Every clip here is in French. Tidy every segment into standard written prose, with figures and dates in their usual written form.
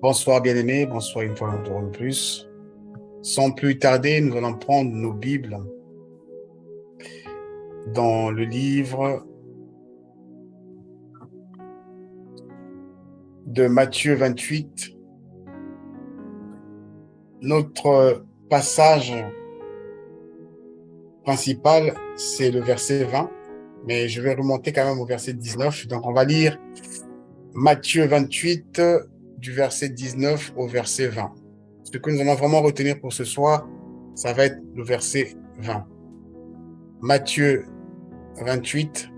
Bonsoir bien-aimés, bonsoir une fois encore de plus. Sans plus tarder, nous allons prendre nos Bibles dans le livre de Matthieu 28. Notre passage principal, c'est le verset 20, mais je vais remonter quand même au verset 19. Donc on va lire Matthieu 28 du verset 19 au verset 20. Ce que nous allons vraiment retenir pour ce soir, ça va être le verset 20. Matthieu 28,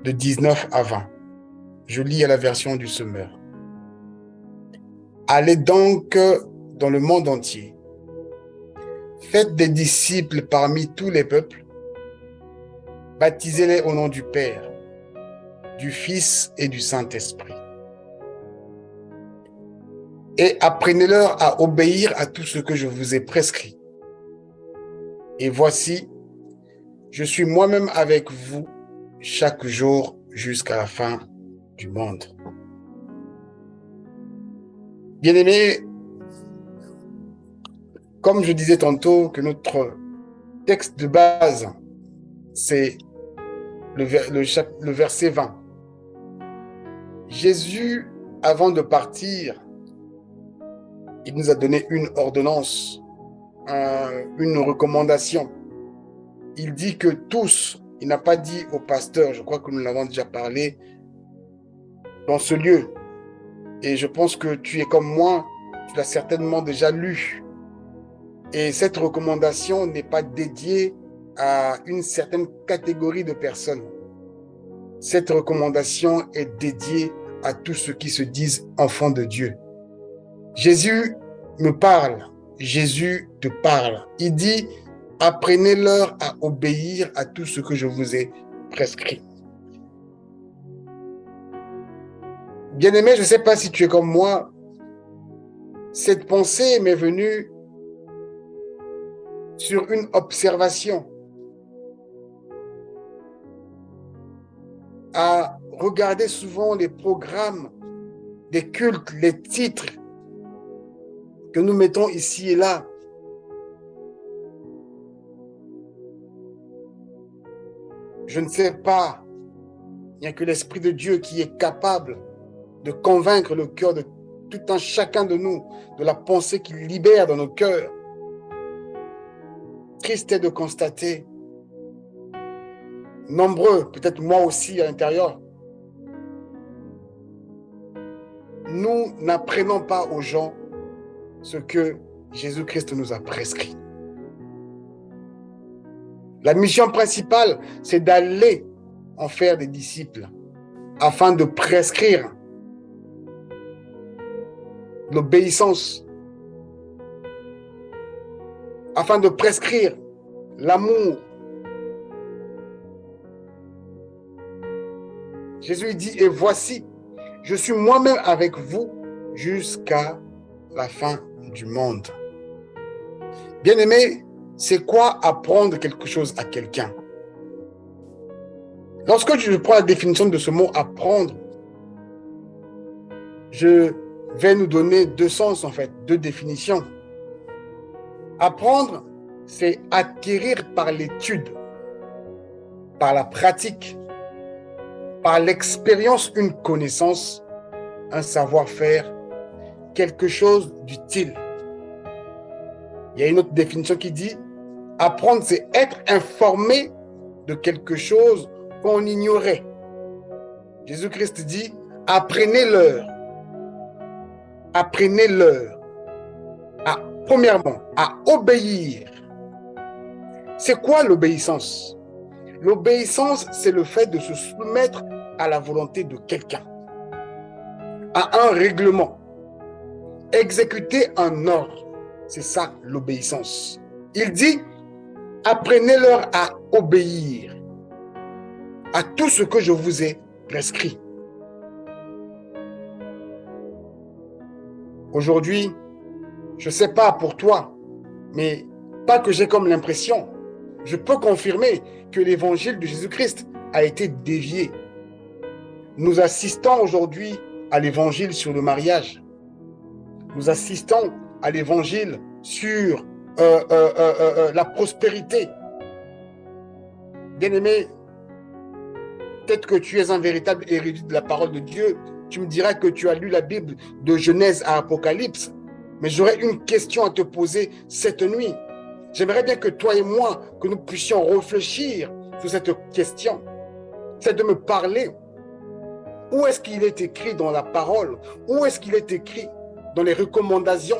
de 19 à 20. Je lis à la version du Semeur. Allez donc dans le monde entier. Faites des disciples parmi tous les peuples. Baptisez-les au nom du Père, du Fils et du Saint-Esprit. Et apprenez-leur à obéir à tout ce que je vous ai prescrit. Et voici, je suis moi-même avec vous chaque jour jusqu'à la fin du monde. Bien-aimés, comme je disais tantôt que notre texte de base, c'est le verset 20. Jésus, avant de partir, il nous a donné une ordonnance, une recommandation. Il dit que tous, il n'a pas dit au pasteur, je crois que nous l'avons déjà parlé, dans ce lieu. Et je pense que tu es comme moi, tu l'as certainement déjà lu. Et cette recommandation n'est pas dédiée à une certaine catégorie de personnes. Cette recommandation est dédiée à tous ceux qui se disent enfants de Dieu. Jésus me parle, Jésus te parle. Il dit, apprenez-leur à obéir à tout ce que je vous ai prescrit. Bien-aimé, je ne sais pas si tu es comme moi, cette pensée m'est venue sur une observation, à regarder souvent les programmes des cultes, les titres que nous mettons ici et là. Je ne sais pas, il n'y a que l'Esprit de Dieu qui est capable de convaincre le cœur de tout un chacun de nous, de la pensée qu'il libère dans nos cœurs. Triste est de constater, nombreux, peut-être moi aussi à l'intérieur, nous n'apprenons pas aux gens ce que Jésus-Christ nous a prescrit. La mission principale, c'est d'aller en faire des disciples afin de prescrire l'obéissance, afin de prescrire l'amour. Jésus dit, et voici, je suis moi-même avec vous jusqu'à la fin du monde. Bien-aimé, c'est quoi apprendre quelque chose à quelqu'un? Lorsque je prends la définition de ce mot apprendre, je vais nous donner deux sens en fait, deux définitions. Apprendre, c'est acquérir par l'étude, par la pratique, par l'expérience, une connaissance, un savoir-faire, quelque chose d'utile. Il y a une autre définition qui dit apprendre, c'est être informé de quelque chose qu'on ignorait. Jésus-Christ dit apprenez-leur. Apprenez-leur premièrement, à obéir. C'est quoi l'obéissance? L'obéissance, c'est le fait de se soumettre à la volonté de quelqu'un, à un règlement, exécuter un ordre. C'est ça l'obéissance. Il dit, apprenez-leur à obéir à tout ce que je vous ai prescrit. Aujourd'hui, je ne sais pas pour toi, mais pas que j'ai comme l'impression, je peux confirmer que l'évangile de Jésus-Christ a été dévié. Nous assistons aujourd'hui à l'évangile sur le mariage. Nous assistons à l'évangile sur la prospérité. Bien-aimé, peut-être que tu es un véritable érudit de la parole de Dieu. Tu me diras que tu as lu la Bible de Genèse à Apocalypse. Mais j'aurais une question à te poser cette nuit. J'aimerais bien que toi et moi, que nous puissions réfléchir sur cette question. C'est de me parler. Où est-ce qu'il est écrit dans la parole? Où est-ce qu'il est écrit dans les recommandations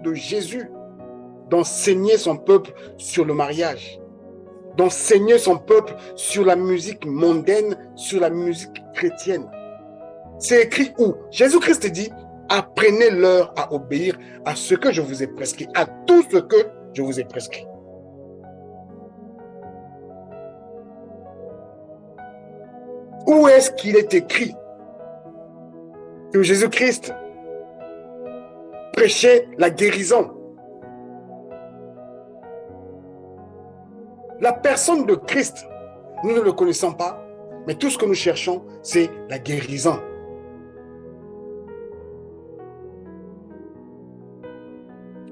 de Jésus d'enseigner son peuple sur le mariage, d'enseigner son peuple sur la musique mondaine, sur la musique chrétienne? C'est écrit où? Jésus-Christ dit, apprenez-leur à obéir à ce que je vous ai prescrit, à tout ce que je vous ai prescrit. Où est-ce qu'il est écrit que Jésus-Christ prêchait la guérison? La personne de Christ, nous ne le connaissons pas, mais tout ce que nous cherchons, c'est la guérison.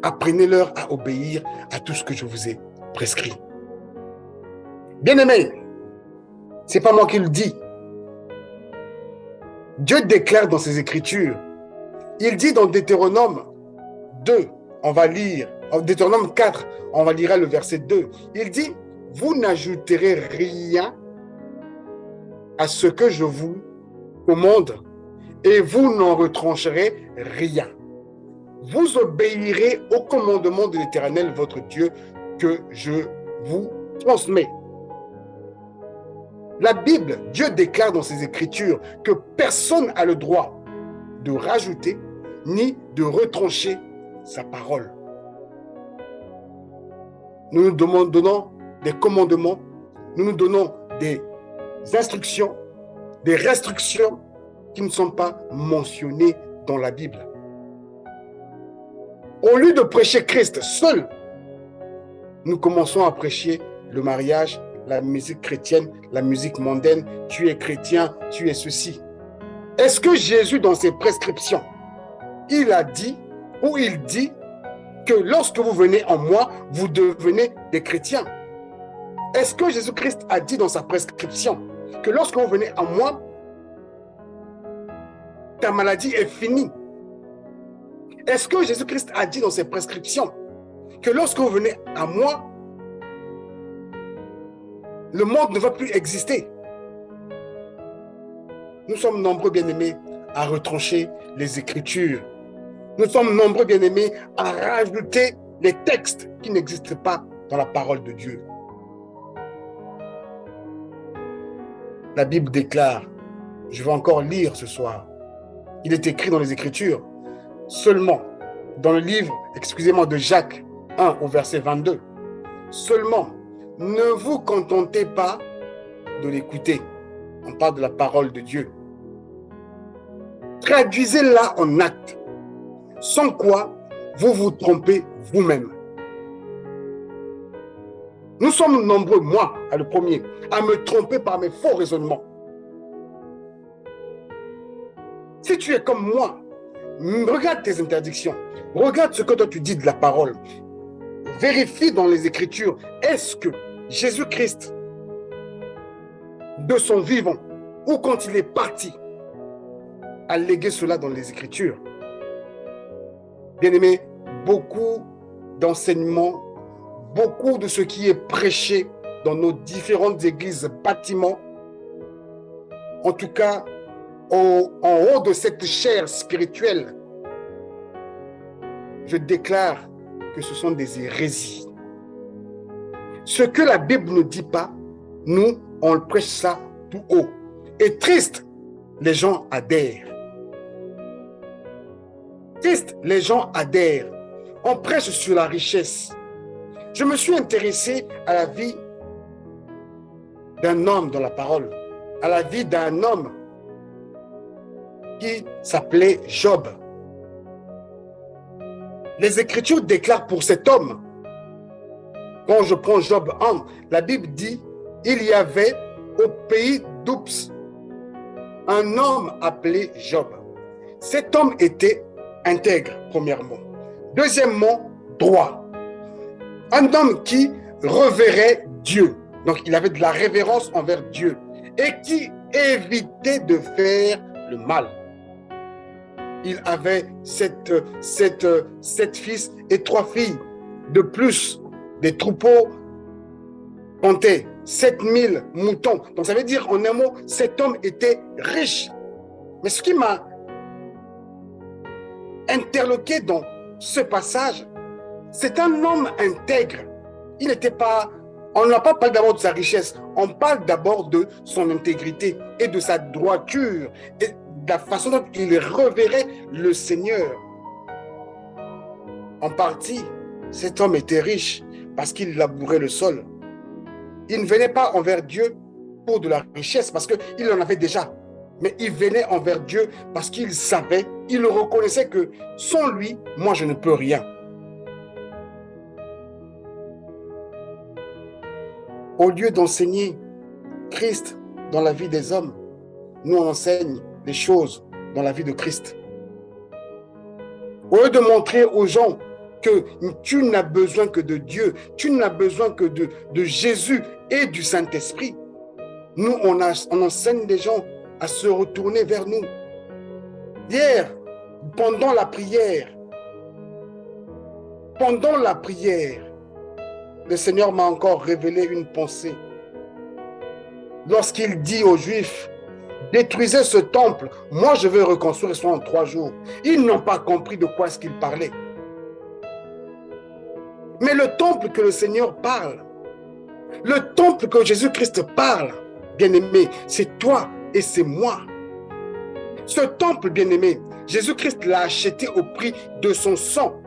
Apprenez-leur à obéir à tout ce que je vous ai prescrit. Bien-aimés, ce n'est pas moi qui le dis. Dieu déclare dans ses Écritures, il dit dans Deutéronome 2, on va lire, en Deutéronome 4, on va lire le verset 2, il dit, vous n'ajouterez rien à ce que je vous commande et vous n'en retrancherez rien. Vous obéirez au commandement de l'Éternel, votre Dieu, que je vous transmets. La Bible, Dieu déclare dans ses Écritures que personne n'a le droit de rajouter ni de retrancher sa parole. Nous nous donnons des commandements, nous nous donnons des instructions, des restrictions qui ne sont pas mentionnées dans la Bible. Au lieu de prêcher Christ seul, nous commençons à prêcher le mariage, la musique chrétienne, la musique mondaine. Tu es chrétien, tu es ceci. Est-ce que Jésus, dans ses prescriptions, il a dit ou il dit que lorsque vous venez en moi, vous devenez des chrétiens? Est-ce que Jésus-Christ a dit dans sa prescription que lorsque vous venez en moi, ta maladie est finie? Est-ce que Jésus-Christ a dit dans ses prescriptions que lorsque vous venez à moi, le monde ne va plus exister? Nous sommes nombreux, bien-aimés, à retrancher les Écritures. Nous sommes nombreux, bien-aimés, à rajouter les textes qui n'existent pas dans la parole de Dieu. La Bible déclare, je vais encore lire ce soir, il est écrit dans les Écritures, seulement, dans le livre, de Jacques 1 au verset 22, seulement, ne vous contentez pas de l'écouter. On parle de la parole de Dieu. Traduisez-la en actes, sans quoi vous vous trompez vous-même. Nous sommes nombreux, moi, le premier, à me tromper par mes faux raisonnements. Si tu es comme moi, regarde tes interdictions, regarde ce que toi tu dis de la parole. Vérifie dans les Écritures, est-ce que Jésus-Christ, de son vivant, ou quand il est parti, a légué cela dans les Écritures? Bien-aimés, beaucoup d'enseignements, beaucoup de ce qui est prêché dans nos différentes églises, bâtiments, en tout cas, en haut de cette chair spirituelle, je déclare que ce sont des hérésies. Ce que la Bible ne dit pas, nous, on le prêche ça tout haut. Et triste, les gens adhèrent. Triste, les gens adhèrent. On prêche sur la richesse. Je me suis intéressé à la vie d'un homme dans la parole, à la vie d'un homme qui s'appelait Job. Les Écritures déclarent pour cet homme, quand je prends Job 1, la Bible dit, il y avait au pays d'Oups un homme appelé Job. Cet homme était intègre, premièrement. Deuxièmement, droit. Un homme qui reverrait Dieu. Donc, il avait de la révérence envers Dieu et qui évitait de faire le mal. Il avait sept fils et 3 filles. De plus, des troupeaux comptaient 7000 moutons. Donc, ça veut dire, en un mot, cet homme était riche. Mais ce qui m'a interloqué dans ce passage, c'est un homme intègre. Il n'était pas... On n'a pas parlé d'abord de sa richesse, on parle d'abord de son intégrité et de sa droiture et de la façon dont il reverrait le Seigneur. En partie, cet homme était riche parce qu'il labourait le sol. Il ne venait pas envers Dieu pour de la richesse parce qu'il en avait déjà. Mais il venait envers Dieu parce qu'il savait, il reconnaissait que sans lui, moi je ne peux rien. Au lieu d'enseigner Christ dans la vie des hommes, nous on enseigne les choses dans la vie de Christ. Au lieu de montrer aux gens que tu n'as besoin que de Dieu, tu n'as besoin que de Jésus et du Saint-Esprit, nous on enseigne les gens à se retourner vers nous. Hier, pendant la prière, le Seigneur m'a encore révélé une pensée. Lorsqu'il dit aux Juifs, détruisez ce temple, moi je vais reconstruire ça en 3 jours. Ils n'ont pas compris de quoi est-ce qu'il parlait. Mais le temple que le Seigneur parle, le temple que Jésus-Christ parle, bien-aimé, c'est toi et c'est moi. Ce temple, bien-aimé, Jésus-Christ l'a acheté au prix de son sang.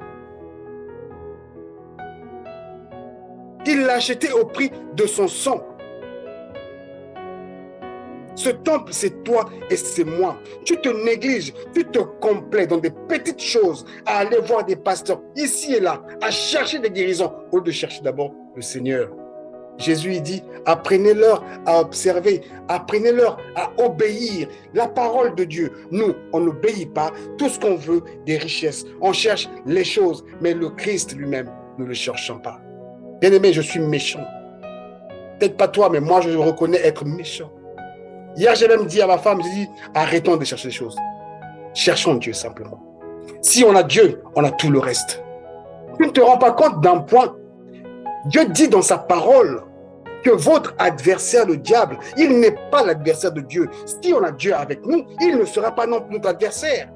Il l'a acheté au prix de son sang. Ce temple, c'est toi et c'est moi. Tu te négliges, tu te complais dans des petites choses, à aller voir des pasteurs ici et là, à chercher des guérisons, au lieu de chercher d'abord le Seigneur. Jésus, il dit, apprenez-leur à observer, apprenez-leur à obéir la parole de Dieu. Nous, on n'obéit pas tout ce qu'on veut des richesses. On cherche les choses, mais le Christ lui-même, nous ne le cherchons pas. Bien-aimé, je suis méchant. Peut-être pas toi, mais moi, je reconnais être méchant. Hier, j'ai même dit à ma femme, j'ai dit, arrêtons de chercher les choses. Cherchons Dieu simplement. Si on a Dieu, on a tout le reste. Tu ne te rends pas compte d'un point. Dieu dit dans sa parole que votre adversaire, le diable, il n'est pas l'adversaire de Dieu. Si on a Dieu avec nous, il ne sera pas non plus notre adversaire.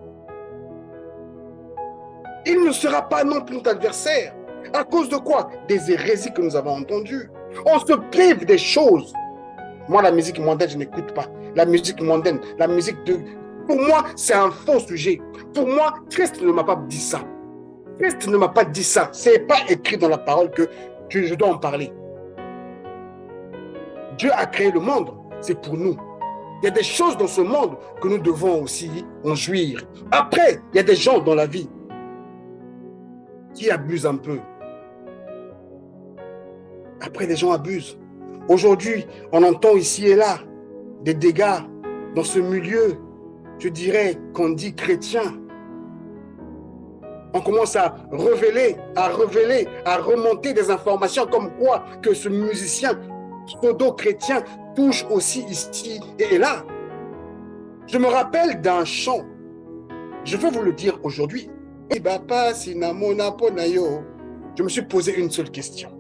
Il ne sera pas non plus notre adversaire. À cause de quoi? Des hérésies que nous avons entendues. On se prive des choses. Moi, la musique mondaine, je n'écoute pas. La musique mondaine, la musique de... Pour moi, c'est un faux sujet. Pour moi, Christ ne m'a pas dit ça. Christ ne m'a pas dit ça. Ce n'est pas écrit dans la parole que je dois en parler. Dieu a créé le monde. C'est pour nous. Il y a des choses dans ce monde que nous devons aussi en jouir. Après, il y a des gens dans la vie qui abusent un peu. Après, les gens abusent. Aujourd'hui, on entend ici et là des dégâts dans ce milieu, je dirais qu'on dit chrétien. On commence à remonter des informations comme quoi que ce musicien pseudo-chrétien touche aussi ici et là. Je me rappelle d'un chant, je veux vous le dire aujourd'hui. Je me suis posé une seule question.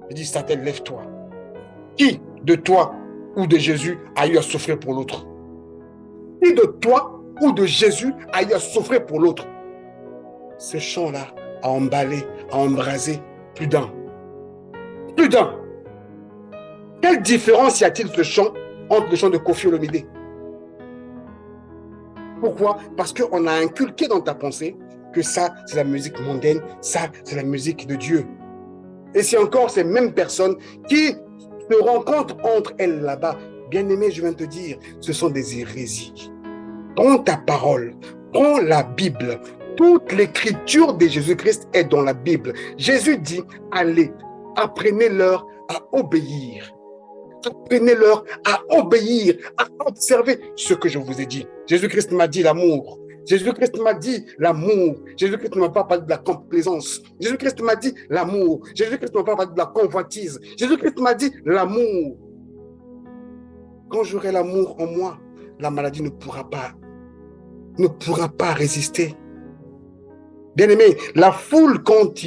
Je dis, Satan, lève-toi. Qui de toi ou de Jésus a eu à souffrir pour l'autre? Qui de toi ou de Jésus a eu à souffrir pour l'autre? Ce chant-là a emballé, a embrasé plus d'un. Plus d'un. Quelle différence y a-t-il ce chant entre le chant de Koffi Olomide? Pourquoi? Parce qu'on a inculqué dans ta pensée que ça, c'est la musique mondaine, ça, c'est la musique de Dieu. Et c'est encore ces mêmes personnes qui se rencontrent entre elles là-bas. Bien-aimé, je viens de te dire, ce sont des hérésies. Prends ta parole, prends la Bible. Toute l'écriture de Jésus-Christ est dans la Bible. Jésus dit, allez, apprenez-leur à obéir. Apprenez-leur à obéir, à observer ce que je vous ai dit. Jésus-Christ m'a dit l'amour. Jésus-Christ m'a dit l'amour. Jésus-Christ ne m'a pas parlé de la complaisance. Jésus-Christ m'a dit l'amour. Jésus-Christ ne m'a pas parlé de la convoitise. Jésus-Christ m'a dit l'amour. Quand j'aurai l'amour en moi, la maladie ne pourra pas résister. Bien-aimé, la foule, quand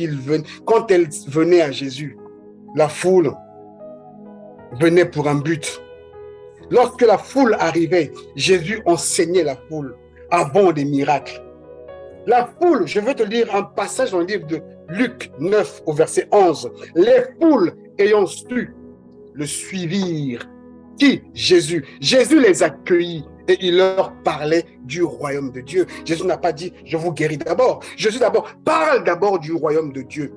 elle venait à Jésus, la foule venait pour un but. Lorsque la foule arrivait, Jésus enseignait la foule avant des miracles. La foule, je vais te lire un passage dans le livre de Luc 9 au verset 11. Les foules ayant su le suivirent. Qui? Jésus. Jésus les accueillit et il leur parlait du royaume de Dieu. Jésus n'a pas dit, je vous guéris d'abord. Jésus parle d'abord du royaume de Dieu.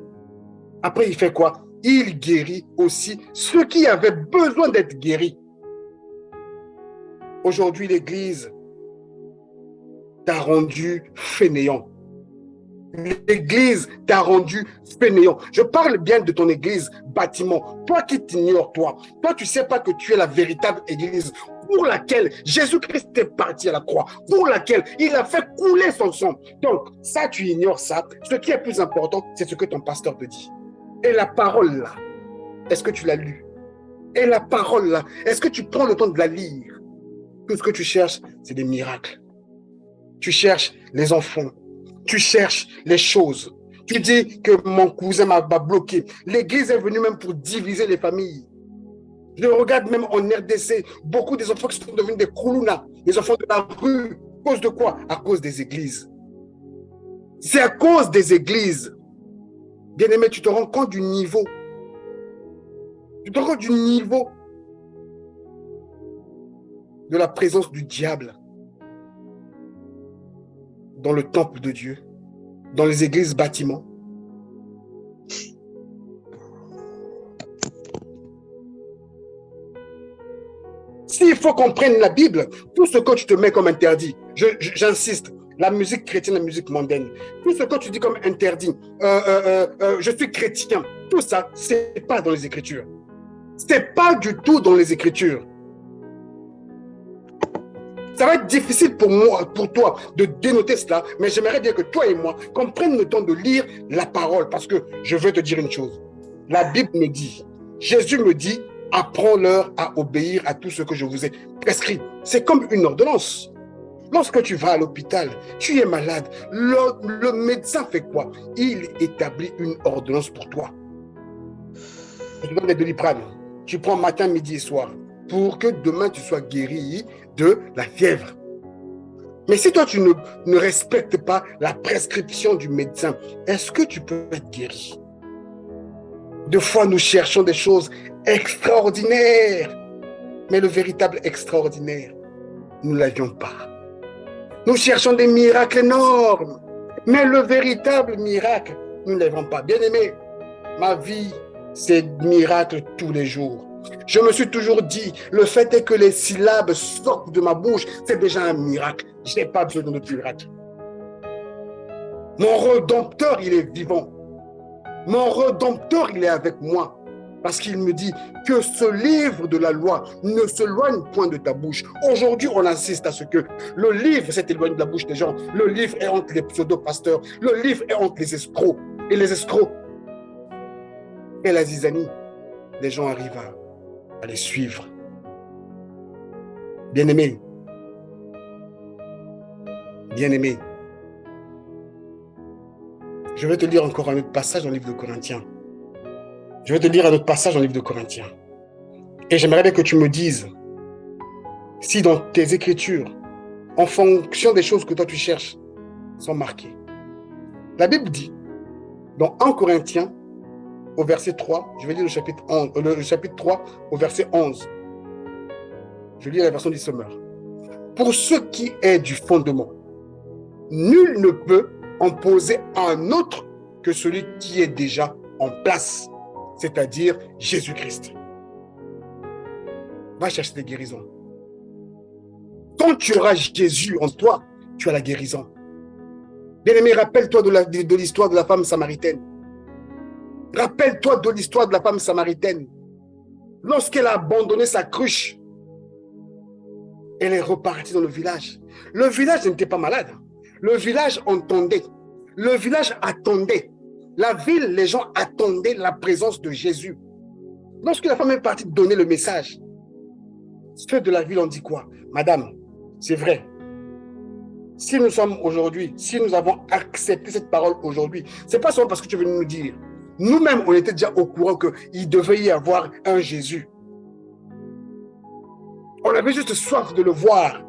Après, il fait quoi? Il guérit aussi ceux qui avaient besoin d'être guéris. Aujourd'hui, l'Église t'a rendu fainéant. L'Église t'a rendu fainéant. Je parle bien de ton Église bâtiment. Toi qui t'ignores, toi tu ne sais pas que tu es la véritable Église pour laquelle Jésus-Christ est parti à la croix, pour laquelle il a fait couler son sang. Donc, ça, tu ignores ça. Ce qui est plus important, c'est ce que ton pasteur te dit. Et la parole là, est-ce que tu l'as lue? Et la parole là, est-ce que tu prends le temps de la lire? Tout ce que tu cherches, c'est des miracles. Tu cherches les enfants. Tu cherches les choses. Tu dis que mon cousin m'a bloqué. L'Église est venue même pour diviser les familles. Je regarde même en RDC, beaucoup des enfants qui sont devenus des koulouna, des enfants de la rue. À cause de quoi? À cause des églises. C'est à cause des églises. Bien-aimé, tu te rends compte du niveau. Tu te rends compte du niveau de la présence du diable dans le temple de Dieu, dans les églises bâtiments. S'il faut qu'on prenne la Bible, tout ce que tu te mets comme interdit, j'insiste, la musique chrétienne, la musique mondaine, tout ce que tu dis comme interdit, je suis chrétien, tout ça, c'est pas dans les Écritures. C'est pas du tout dans les Écritures. Ça va être difficile pour moi, pour toi, de dénoter cela, mais j'aimerais dire que toi et moi, qu'on prenne le temps de lire la parole, parce que je veux te dire une chose. La Bible me dit, Jésus me dit, apprends-leur à obéir à tout ce que je vous ai prescrit. C'est comme une ordonnance. Lorsque tu vas à l'hôpital, tu es malade, le médecin fait quoi? Il établit une ordonnance pour toi. Tu donnes des Doliprane, tu prends matin, midi et soir, pour que demain tu sois guéri de la fièvre. Mais si toi tu ne respectes pas la prescription du médecin, est-ce que tu peux être guéri? Deux fois nous cherchons des choses extraordinaires, mais le véritable extraordinaire, nous ne l'avions pas. Nous cherchons des miracles énormes, mais le véritable miracle, nous ne l'avons pas. Bien-aimé, ma vie, c'est miracle tous les jours. Je me suis toujours dit, le fait est que les syllabes sortent de ma bouche, c'est déjà un miracle. Je n'ai pas besoin de miracle. Mon Rédempteur, il est vivant. Mon Rédempteur, il est avec moi. Parce qu'il me dit que ce livre de la loi ne s'éloigne point de ta bouche. Aujourd'hui, on insiste à ce que le livre s'est éloigné de la bouche des gens. Le livre est entre les pseudo-pasteurs. Le livre est entre les escrocs. Et les escrocs et la zizanie, les gens arrivent à les suivre. Bien-aimé, bien-aimé, je vais te lire encore un autre passage dans le livre de Corinthiens. Je vais te lire un autre passage dans le livre de Corinthiens. Et j'aimerais bien que tu me dises si dans tes écritures, en fonction des choses que toi tu cherches, sont marquées. La Bible dit, dans 1 Corinthiens, au verset 3, je vais lire le chapitre 3 au verset 11. Je lis la version du Sommer. Pour ce qui est du fondement, nul ne peut en poser un autre que celui qui est déjà en place, c'est-à-dire Jésus-Christ. Va chercher des guérisons. Quand tu auras Jésus en toi, tu as la guérison. Bien-aimé, rappelle-toi de l'histoire de la femme samaritaine. Rappelle-toi de l'histoire de la femme samaritaine. Lorsqu'elle a abandonné sa cruche, elle est repartie dans le village. Le village n'était pas malade. Le village entendait. Le village attendait. La ville, les gens attendaient la présence de Jésus. Lorsque la femme est partie donner le message, ceux de la ville ont dit quoi? Madame, c'est vrai. Si nous sommes aujourd'hui, si nous avons accepté cette parole aujourd'hui, ce n'est pas seulement parce que tu veux nous dire. Nous-mêmes, on était déjà au courant qu'il devait y avoir un Jésus. On avait juste soif de le voir.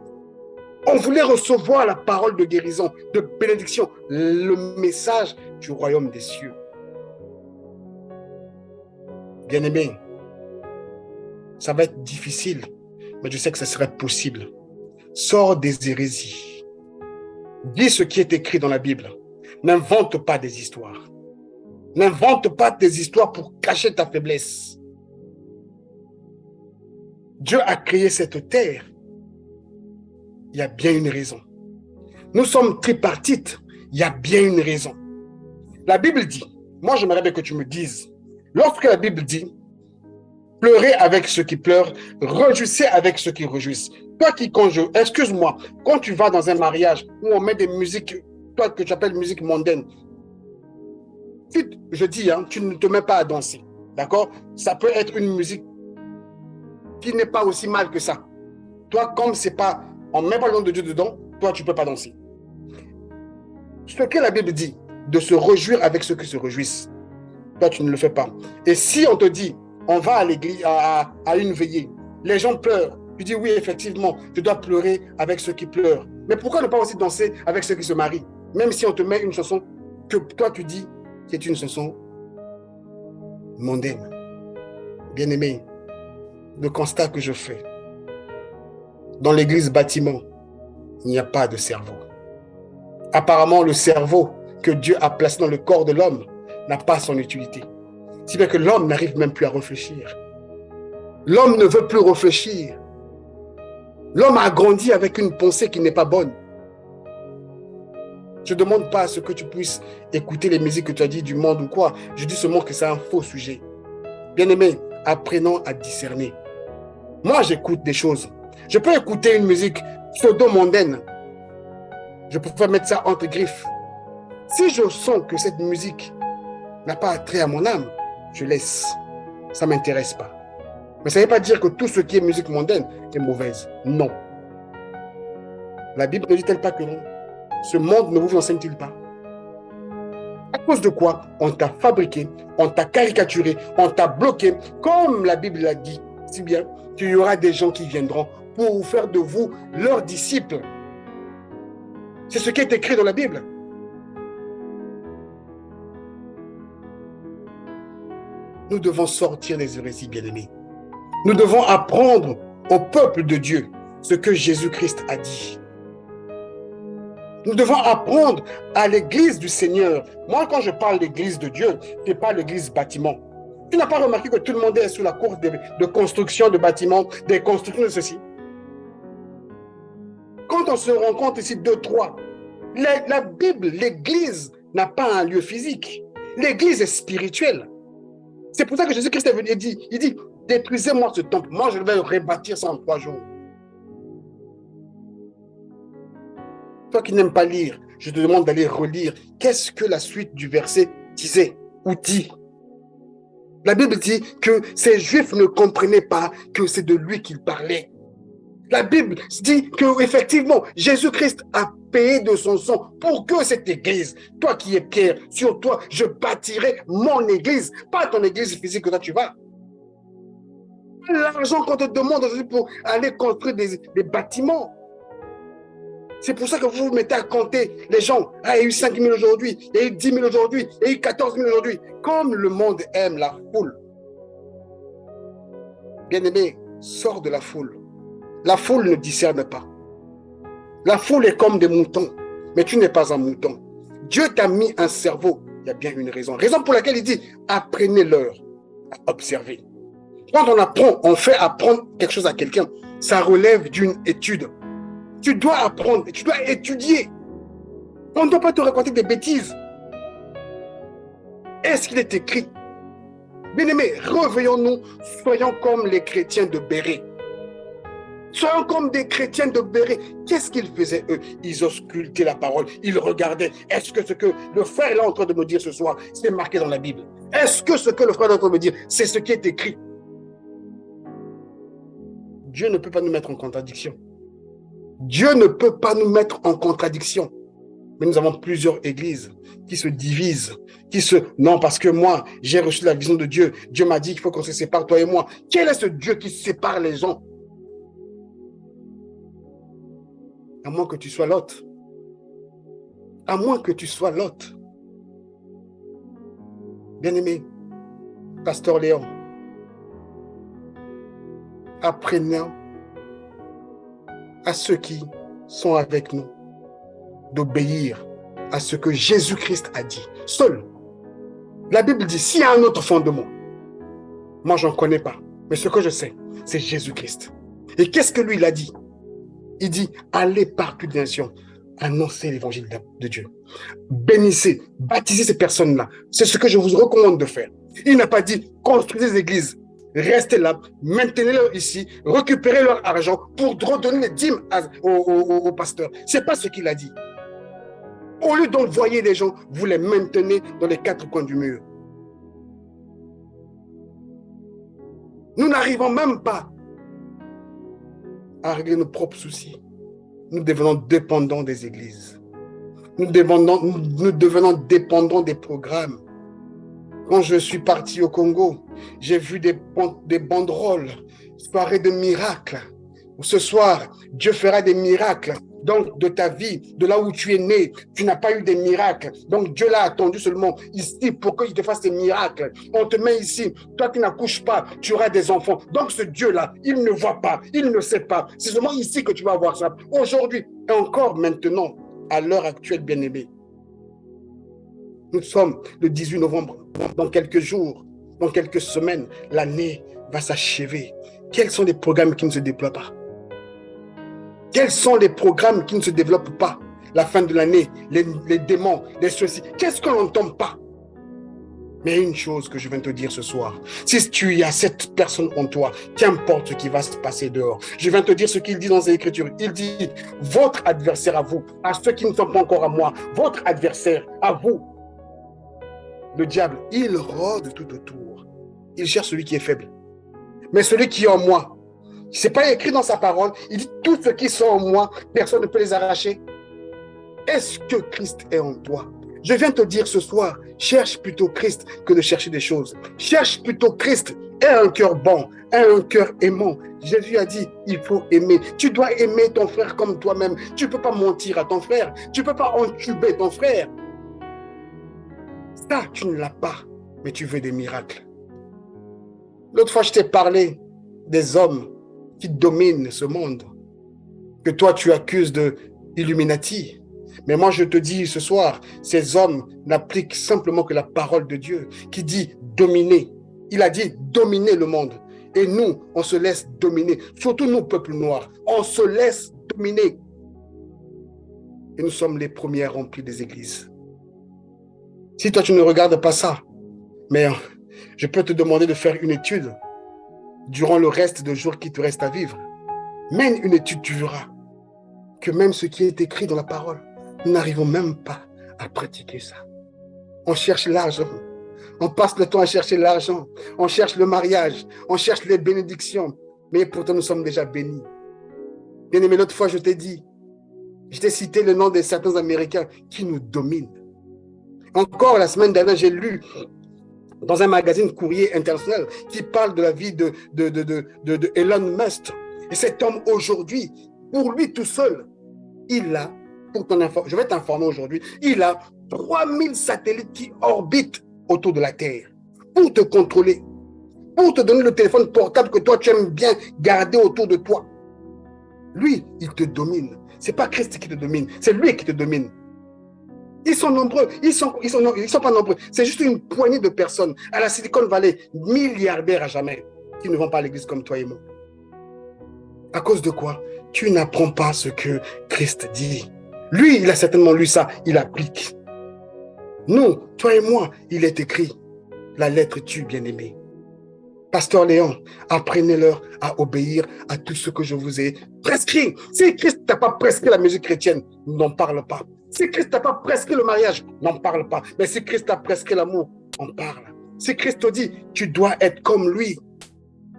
On voulait recevoir la parole de guérison, de bénédiction, le message du royaume des cieux. Bien-aimé, ça va être difficile, mais je sais que ça serait possible. Sors des hérésies. Dis ce qui est écrit dans la Bible. N'invente pas des histoires. N'invente pas des histoires pour cacher ta faiblesse. Dieu a créé cette terre. Il y a bien une raison. Nous sommes tripartites. Il y a bien une raison. La Bible dit, moi j'aimerais bien que tu me dises, lorsque la Bible dit, pleurez avec ceux qui pleurent, réjouissez avec ceux qui réjouissent. Toi qui conjugues, excuse-moi, quand tu vas dans un mariage où on met des musiques, toi que tu appelles musique mondaine, je dis, tu ne te mets pas à danser, d'accord? Ça peut être une musique qui n'est pas aussi mal que ça. Toi, comme c'est pas, on ne met pas le nom de Dieu dedans, toi tu ne peux pas danser. Ce que la Bible dit, de se réjouir avec ceux qui se réjouissent, toi tu ne le fais pas. Et si on te dit, on va à l'église, à une veillée, les gens pleurent, tu dis oui, effectivement, tu dois pleurer avec ceux qui pleurent. Mais pourquoi ne pas aussi danser avec ceux qui se marient? Même si on te met une chanson que toi tu dis, c'est une chanson mondaine. Bien-aimé, le constat que je fais, dans l'église bâtiment, il n'y a pas de cerveau. Apparemment, le cerveau que Dieu a placé dans le corps de l'homme n'a pas son utilité. Si bien que l'homme n'arrive même plus à réfléchir. L'homme ne veut plus réfléchir. L'homme a grandi avec une pensée qui n'est pas bonne. Je ne demande pas à ce que tu puisses écouter les musiques que tu as dit du monde ou quoi. Je dis seulement que c'est un faux sujet. Bien-aimé, apprenons à discerner. Moi, j'écoute des choses. Je peux écouter une musique pseudo-mondaine. Je préfère mettre ça entre griffes. Si je sens que cette musique n'a pas attrait à mon âme, je laisse. Ça ne m'intéresse pas. Mais ça ne veut pas dire que tout ce qui est musique mondaine est mauvaise. Non. La Bible ne dit-elle pas que non? Ce monde ne vous enseigne-t-il pas? À cause de quoi? On t'a fabriqué, on t'a caricaturé, on t'a bloqué. Comme la Bible l'a dit si bien, qu'il y aura des gens qui viendront pour faire de vous leurs disciples. C'est ce qui est écrit dans la Bible. Nous devons sortir des hérésies, bien-aimés. Nous devons apprendre au peuple de Dieu ce que Jésus-Christ a dit. Nous devons apprendre à l'église du Seigneur. Moi, quand je parle d'église de Dieu, je parle d'église bâtiment. Tu n'as pas remarqué que tout le monde est sous la course de construction de bâtiments, des constructions de ceci? Quand on se rencontre ici, 2, 3, la Bible, l'église n'a pas un lieu physique. L'église est spirituelle. C'est pour ça que Jésus-Christ est venu et dit, détruisez-moi ce temple, moi je vais le rebâtir ça en 3 jours. Toi qui n'aimes pas lire, je te demande d'aller relire. Qu'est-ce que la suite du verset disait ou dit? La Bible dit que ces Juifs ne comprenaient pas que c'est de lui qu'il parlait. La Bible dit qu'effectivement, Jésus-Christ a payé de son sang pour que cette église, toi qui es Pierre, sur toi, je bâtirai mon église, pas ton église physique que toi tu vas. L'argent qu'on te demande pour aller construire des bâtiments. C'est pour ça que vous vous mettez à compter les gens. Ah, il y a eu 5 000 aujourd'hui, il y a eu 10 000 aujourd'hui, il y a eu 14 000 aujourd'hui. Comme le monde aime la foule. Bien-aimé, sors de la foule. La foule ne discerne pas. La foule est comme des moutons, mais tu n'es pas un mouton. Dieu t'a mis un cerveau. Il y a bien une raison. Raison pour laquelle il dit, apprenez-leur à observer. Quand on apprend, on fait apprendre quelque chose à quelqu'un, ça relève d'une étude. Tu dois apprendre, tu dois étudier. On ne doit pas te raconter des bêtises. Est-ce qu'il est écrit Bien-aimés, réveillons-nous, soyons comme les chrétiens de Bérée. Soyons comme des chrétiens de Bérée. Qu'est-ce qu'ils faisaient, eux? Ils auscultaient la parole, ils regardaient. Est-ce que ce que le frère est en train de me dire ce soir, c'est marqué dans la Bible? Est-ce que ce que le frère est en train de me dire, c'est ce qui est écrit? Dieu ne peut pas nous mettre en contradiction. Dieu ne peut pas nous mettre en contradiction. Mais nous avons plusieurs églises qui se divisent, Non, parce que moi, j'ai reçu la vision de Dieu. Dieu m'a dit qu'il faut qu'on se sépare, toi et moi. Quel est ce Dieu qui sépare les gens? À moins que tu sois Lot. À moins que tu sois Lot. Bien-aimé, Pasteur Léon, apprenons à ceux qui sont avec nous d'obéir à ce que Jésus-Christ a dit. Seul. La Bible dit, s'il y a un autre fondement, moi je n'en connais pas, mais ce que je sais, c'est Jésus-Christ. Et qu'est-ce que lui il a dit? Il dit, allez partout des nations, annoncez l'évangile de Dieu. Bénissez, baptisez ces personnes-là. C'est ce que je vous recommande de faire. Il n'a pas dit, construisez des églises, restez là, maintenez-les ici, récupérez leur argent pour redonner les dîmes aux pasteurs. Ce n'est pas ce qu'il a dit. Au lieu d'envoyer les gens, vous les maintenez dans les quatre coins du mur. Nous n'arrivons même pas à régler nos propres soucis. Nous devenons dépendants des églises. Nous devenons dépendants des programmes. Quand je suis parti au Congo, j'ai vu des banderoles, soirée de miracles. Ce soir, Dieu fera des miracles. Donc, de ta vie, de là où tu es né, tu n'as pas eu des miracles. Donc, Dieu l'a attendu seulement ici pour qu'il te fasse des miracles. On te met ici. Toi qui n'accouches pas, tu auras des enfants. Donc, ce Dieu-là, il ne voit pas, il ne sait pas. C'est seulement ici que tu vas avoir ça. Aujourd'hui, et encore maintenant, à l'heure actuelle, bien-aimés, nous sommes le 18 novembre. Dans quelques jours, dans quelques semaines, l'année va s'achever. Quels sont les programmes qui ne se déploient pas? Quels sont les programmes qui ne se développent pas? La fin de l'année, les démons, les ceci. Qu'est-ce que l'on n'entend pas? Mais une chose que je viens te dire ce soir, si tu as cette personne en toi, qu'importe ce qui va se passer dehors, je viens te dire ce qu'il dit dans les Écritures. Il dit, votre adversaire à vous, à ceux qui ne sont pas encore à moi, votre adversaire à vous, le diable, il rôde tout autour. Il cherche celui qui est faible. Mais celui qui est en moi, ce n'est pas écrit dans sa parole, il dit, tous ceux qui sont en moi, personne ne peut les arracher. Est-ce que Christ est en toi? Je viens te dire ce soir, cherche plutôt Christ que de chercher des choses. Cherche plutôt Christ. Aie un cœur bon, aie un cœur aimant. Jésus a dit, il faut aimer. Tu dois aimer ton frère comme toi-même. Tu ne peux pas mentir à ton frère. Tu ne peux pas entuber ton frère. Ça, tu ne l'as pas, mais tu veux des miracles. L'autre fois, je t'ai parlé des hommes qui dominent ce monde, que toi, tu accuses de Illuminati. Mais moi, je te dis ce soir, ces hommes n'appliquent simplement que la parole de Dieu qui dit dominer. Il a dit dominer le monde. Et nous, on se laisse dominer. Surtout nous, peuple noir, on se laisse dominer. Et nous sommes les premiers à remplir des églises. Si toi, tu ne regardes pas ça, mais je peux te demander de faire une étude durant le reste des jours qui te restent à vivre. Mène une étude, tu verras que même ce qui est écrit dans la parole, nous n'arrivons même pas à pratiquer ça. On cherche l'argent. On passe le temps à chercher l'argent. On cherche le mariage. On cherche les bénédictions. Mais pourtant, nous sommes déjà bénis. Bien-aimé, l'autre fois, je t'ai dit, je t'ai cité le nom de certains Américains qui nous dominent. Encore la semaine dernière, j'ai lu dans un magazine Courrier International qui parle de la vie de Elon Musk. Et cet homme aujourd'hui, pour lui tout seul, il a, je vais t'informer aujourd'hui, il a 3000 satellites qui orbitent autour de la Terre pour te contrôler, pour te donner le téléphone portable que toi tu aimes bien garder autour de toi. Lui, il te domine. Ce n'est pas Christ qui te domine, c'est lui qui te domine. Ils sont nombreux, ils sont pas nombreux. C'est juste une poignée de personnes à la Silicon Valley, milliardaires à jamais, qui ne vont pas à l'église comme toi et moi. À cause de quoi? Tu n'apprends pas ce que Christ dit. Lui, il a certainement lu ça, il applique. Nous, toi et moi, il est écrit. La lettre tue, bien-aimé. Pasteur Léon, apprenez-leur à obéir à tout ce que je vous ai prescrit. Si Christ t'a pas prescrit la musique chrétienne, n'en parle pas. Si Christ t'a pas prescrit le mariage, n'en parle pas. Mais si Christ t'a prescrit l'amour, on parle. Si Christ te dit, tu dois être comme lui,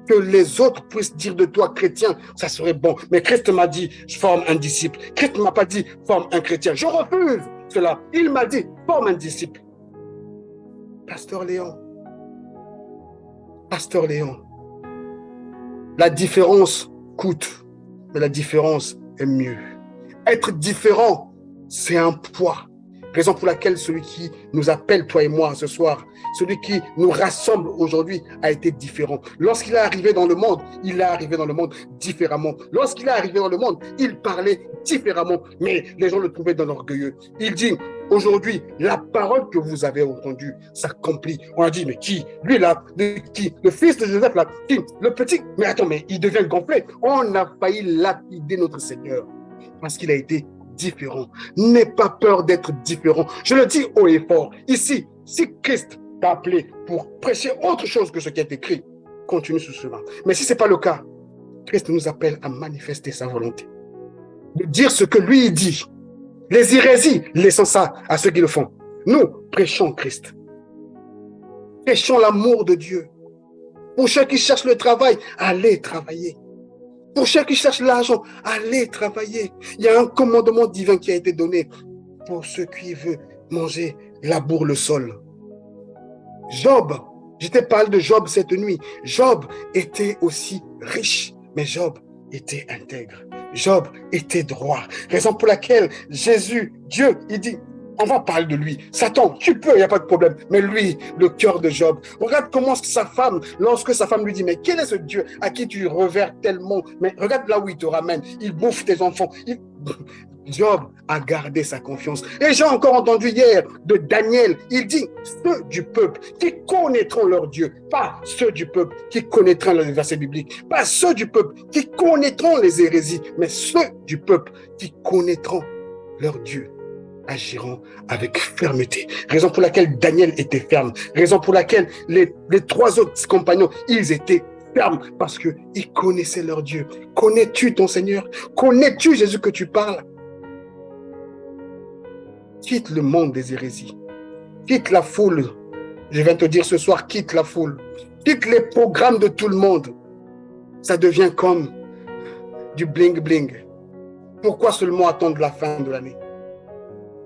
que les autres puissent dire de toi chrétien, ça serait bon. Mais Christ m'a dit, je forme un disciple. Christ ne m'a pas dit, forme un chrétien. Je refuse cela. Il m'a dit, forme un disciple. Pasteur Léon, la différence coûte, mais la différence est mieux. Être différent, c'est un poids. Raison pour laquelle celui qui nous appelle, toi et moi, ce soir, celui qui nous rassemble aujourd'hui, a été différent. Lorsqu'il est arrivé dans le monde, il est arrivé dans le monde différemment. Lorsqu'il est arrivé dans le monde, il parlait différemment, mais les gens le trouvaient dans l'orgueilleux. Il dit, aujourd'hui, la parole que vous avez entendue s'accomplit. On a dit, mais qui? Lui là, qui? Le fils de Joseph là, qui? Le petit? Mais attends, mais il devient gonflé. On a failli lapider notre Seigneur parce qu'il a été différent. N'aie pas peur d'être différent. Je le dis haut et fort. Ici, si Christ t'a appelé pour prêcher autre chose que ce qui est écrit, continue sur cela. Mais si ce n'est pas le cas, Christ nous appelle à manifester sa volonté. De dire ce que lui dit. Les hérésies, laissons ça à ceux qui le font. Nous, prêchons Christ. Prêchons l'amour de Dieu. Pour ceux qui cherchent le travail, allez travailler. Pour ceux qui cherchent l'argent, allez travailler. Il y a un commandement divin qui a été donné pour ceux qui veulent manger, laboure le sol. Job, je te parle de Job cette nuit. Job était aussi riche, mais Job était intègre. Job était droit. Raison pour laquelle Jésus, Dieu, il dit, on va parler de lui. Satan, tu peux, il n'y a pas de problème. Mais lui, le cœur de Job. Regarde comment sa femme, lorsque sa femme lui dit, mais quel est ce Dieu à qui tu revers tellement? Mais regarde là où il te ramène. Il bouffe tes enfants. Job a gardé sa confiance. Et j'ai encore entendu hier de Daniel. Il dit, ceux du peuple qui connaîtront leur Dieu. Pas ceux du peuple qui connaîtront le verset biblique. Pas ceux du peuple qui connaîtront les hérésies. Mais ceux du peuple qui connaîtront leur Dieu agiront avec fermeté. Raison pour laquelle Daniel était ferme. Raison pour laquelle les trois autres compagnons, ils étaient fermes parce qu'ils connaissaient leur Dieu. Connais-tu ton Seigneur? Connais-tu Jésus que tu parles? Quitte le monde des hérésies. Quitte la foule. Je viens te dire ce soir, quitte la foule. Quitte les programmes de tout le monde. Ça devient comme du bling-bling. Pourquoi seulement attendre la fin de l'année?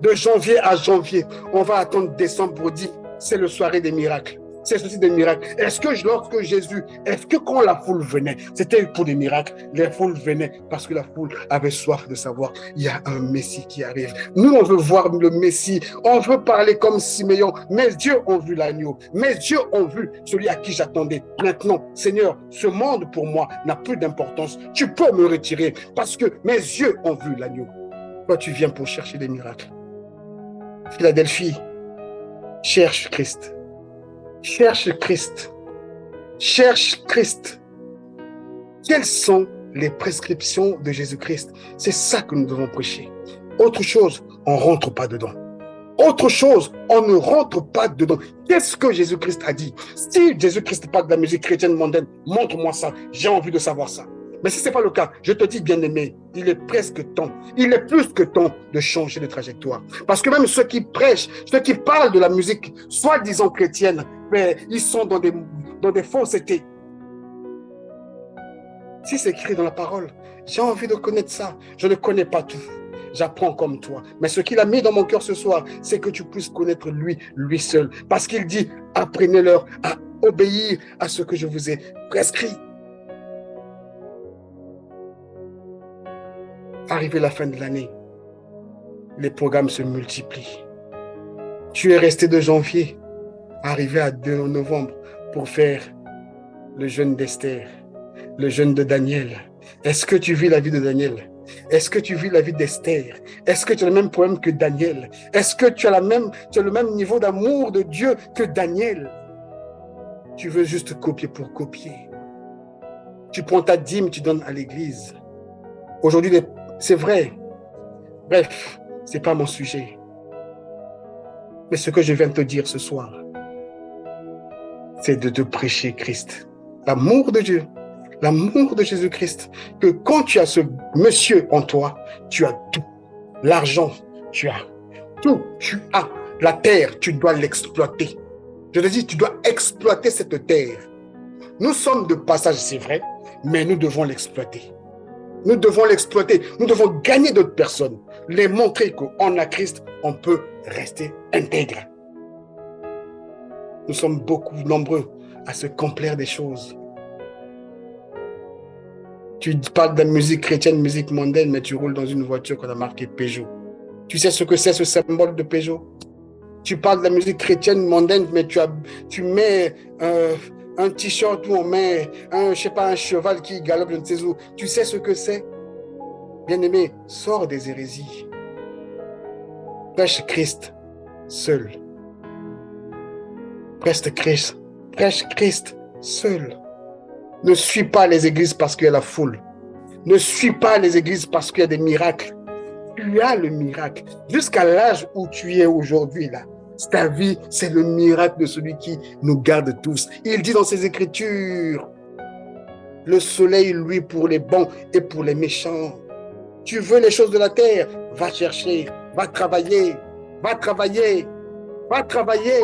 De janvier à janvier, on va attendre décembre pour dire c'est le soirée des miracles. C'est ceci des miracles. Est-ce que quand la foule venait, c'était pour des miracles? Les foules venaient parce que la foule avait soif de savoir, il y a un Messie qui arrive. Nous, on veut voir le Messie. On veut parler comme Siméon. Mes yeux ont vu l'agneau. Mes yeux ont vu celui à qui j'attendais. Maintenant, Seigneur, ce monde pour moi n'a plus d'importance. Tu peux me retirer parce que mes yeux ont vu l'agneau. Toi, tu viens pour chercher des miracles. Philadelphie, cherche Christ. Cherche Christ. Cherche Christ. Quelles sont les prescriptions de Jésus-Christ? C'est ça que nous devons prêcher. Autre chose, on ne rentre pas dedans. Autre chose, on ne rentre pas dedans. Qu'est-ce que Jésus-Christ a dit? Si Jésus-Christ parle de la musique chrétienne mondaine, montre-moi ça. J'ai envie de savoir ça. Mais si ce n'est pas le cas, je te dis, bien-aimé, il est presque temps, il est plus que temps de changer de trajectoire. Parce que même ceux qui prêchent, ceux qui parlent de la musique, soi-disant chrétienne, mais ils sont dans des faussetés. Si c'est écrit dans la parole, j'ai envie de connaître ça. Je ne connais pas tout. J'apprends comme toi. Mais ce qu'il a mis dans mon cœur ce soir, c'est que tu puisses connaître lui seul. Parce qu'il dit, apprenez-leur à obéir à ce que je vous ai prescrit. Arrivé la fin de l'année, les programmes se multiplient. Tu es resté de janvier, arrivé à 2 novembre pour faire le jeûne d'Esther, le jeûne de Daniel. Est-ce que tu vis la vie de Daniel? Est-ce que tu vis la vie d'Esther? Est-ce que tu as le même problème que Daniel? Est-ce que tu as le même niveau d'amour de Dieu que Daniel? Tu veux juste copier pour copier. Tu prends ta dîme, tu donnes à l'église. Aujourd'hui, c'est vrai. Bref, ce n'est pas mon sujet. Mais ce que je viens de te dire ce soir, c'est de te prêcher Christ. L'amour de Dieu, l'amour de Jésus-Christ, que quand tu as ce monsieur en toi, tu as tout. L'argent, tu as tout. Tu as la terre, tu dois l'exploiter. Je te dis, tu dois exploiter cette terre. Nous sommes de passage, c'est vrai, mais nous devons l'exploiter. Nous devons l'exploiter. Nous devons gagner d'autres personnes. Les montrer qu'en a Christ, on peut rester intègre. Nous sommes beaucoup nombreux à se complaire des choses. Tu parles de la musique chrétienne, musique mondaine, mais tu roules dans une voiture qu'on a marqué Peugeot. Tu sais ce que c'est ce symbole de Peugeot? Tu parles de la musique chrétienne mondaine, mais tu mets un t-shirt où on met un cheval qui galope, je ne sais où. Tu sais ce que c'est? Bien-aimé, sors des hérésies. Prêche Christ seul. Prêche Christ seul. Ne suis pas les églises parce qu'il y a la foule. Ne suis pas les églises parce qu'il y a des miracles. Tu as le miracle. Jusqu'à l'âge où tu es aujourd'hui, là, ta vie, c'est le miracle de celui qui nous garde tous. Il dit dans ses Écritures, le soleil, lui, pour les bons et pour les méchants. Tu veux les choses de la terre, va chercher, va travailler, va travailler, va travailler.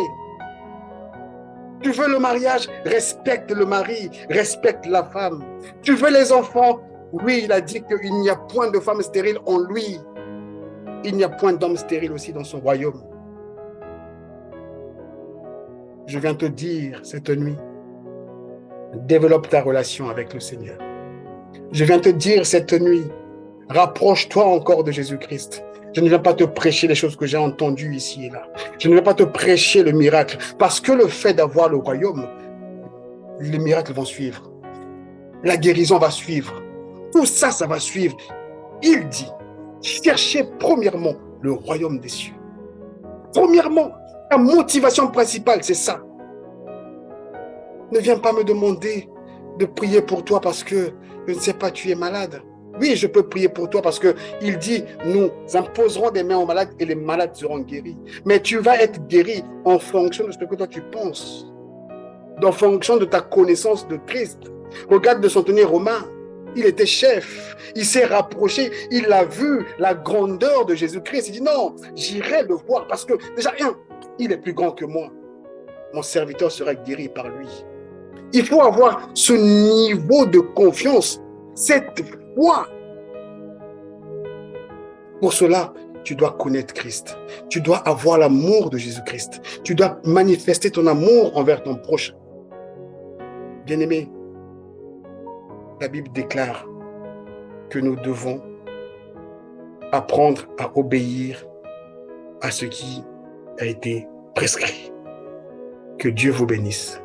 Tu veux le mariage, respecte le mari, respecte la femme. Tu veux les enfants, oui, il a dit qu'il n'y a point de femme stérile en lui. Il n'y a point d'homme stérile aussi dans son royaume. Je viens te dire cette nuit, développe ta relation avec le Seigneur. Je viens te dire cette nuit, rapproche-toi encore de Jésus-Christ. Je ne viens pas te prêcher les choses que j'ai entendues ici et là. Je ne viens pas te prêcher le miracle. Parce que le fait d'avoir le royaume, les miracles vont suivre. La guérison va suivre. Tout ça, ça va suivre. Il dit, cherchez premièrement le royaume des cieux. Premièrement, la motivation principale, c'est ça. Ne viens pas me demander de prier pour toi parce que, je ne sais pas, tu es malade. Oui, je peux prier pour toi parce qu'il dit, nous imposerons des mains aux malades et les malades seront guéris. Mais tu vas être guéri en fonction de ce que toi tu penses, en fonction de ta connaissance de Christ. Regarde de son tenir romain, il était chef, il s'est rapproché, il a vu la grandeur de Jésus-Christ. Il dit non, j'irai le voir parce que déjà, il est plus grand que moi. Mon serviteur sera guéri par lui. Il faut avoir ce niveau de confiance, cette foi. Pour cela, tu dois connaître Christ. Tu dois avoir l'amour de Jésus-Christ. Tu dois manifester ton amour envers ton prochain. Bien-aimé, la Bible déclare que nous devons apprendre à obéir à ce qui a été prescrit. Que Dieu vous bénisse.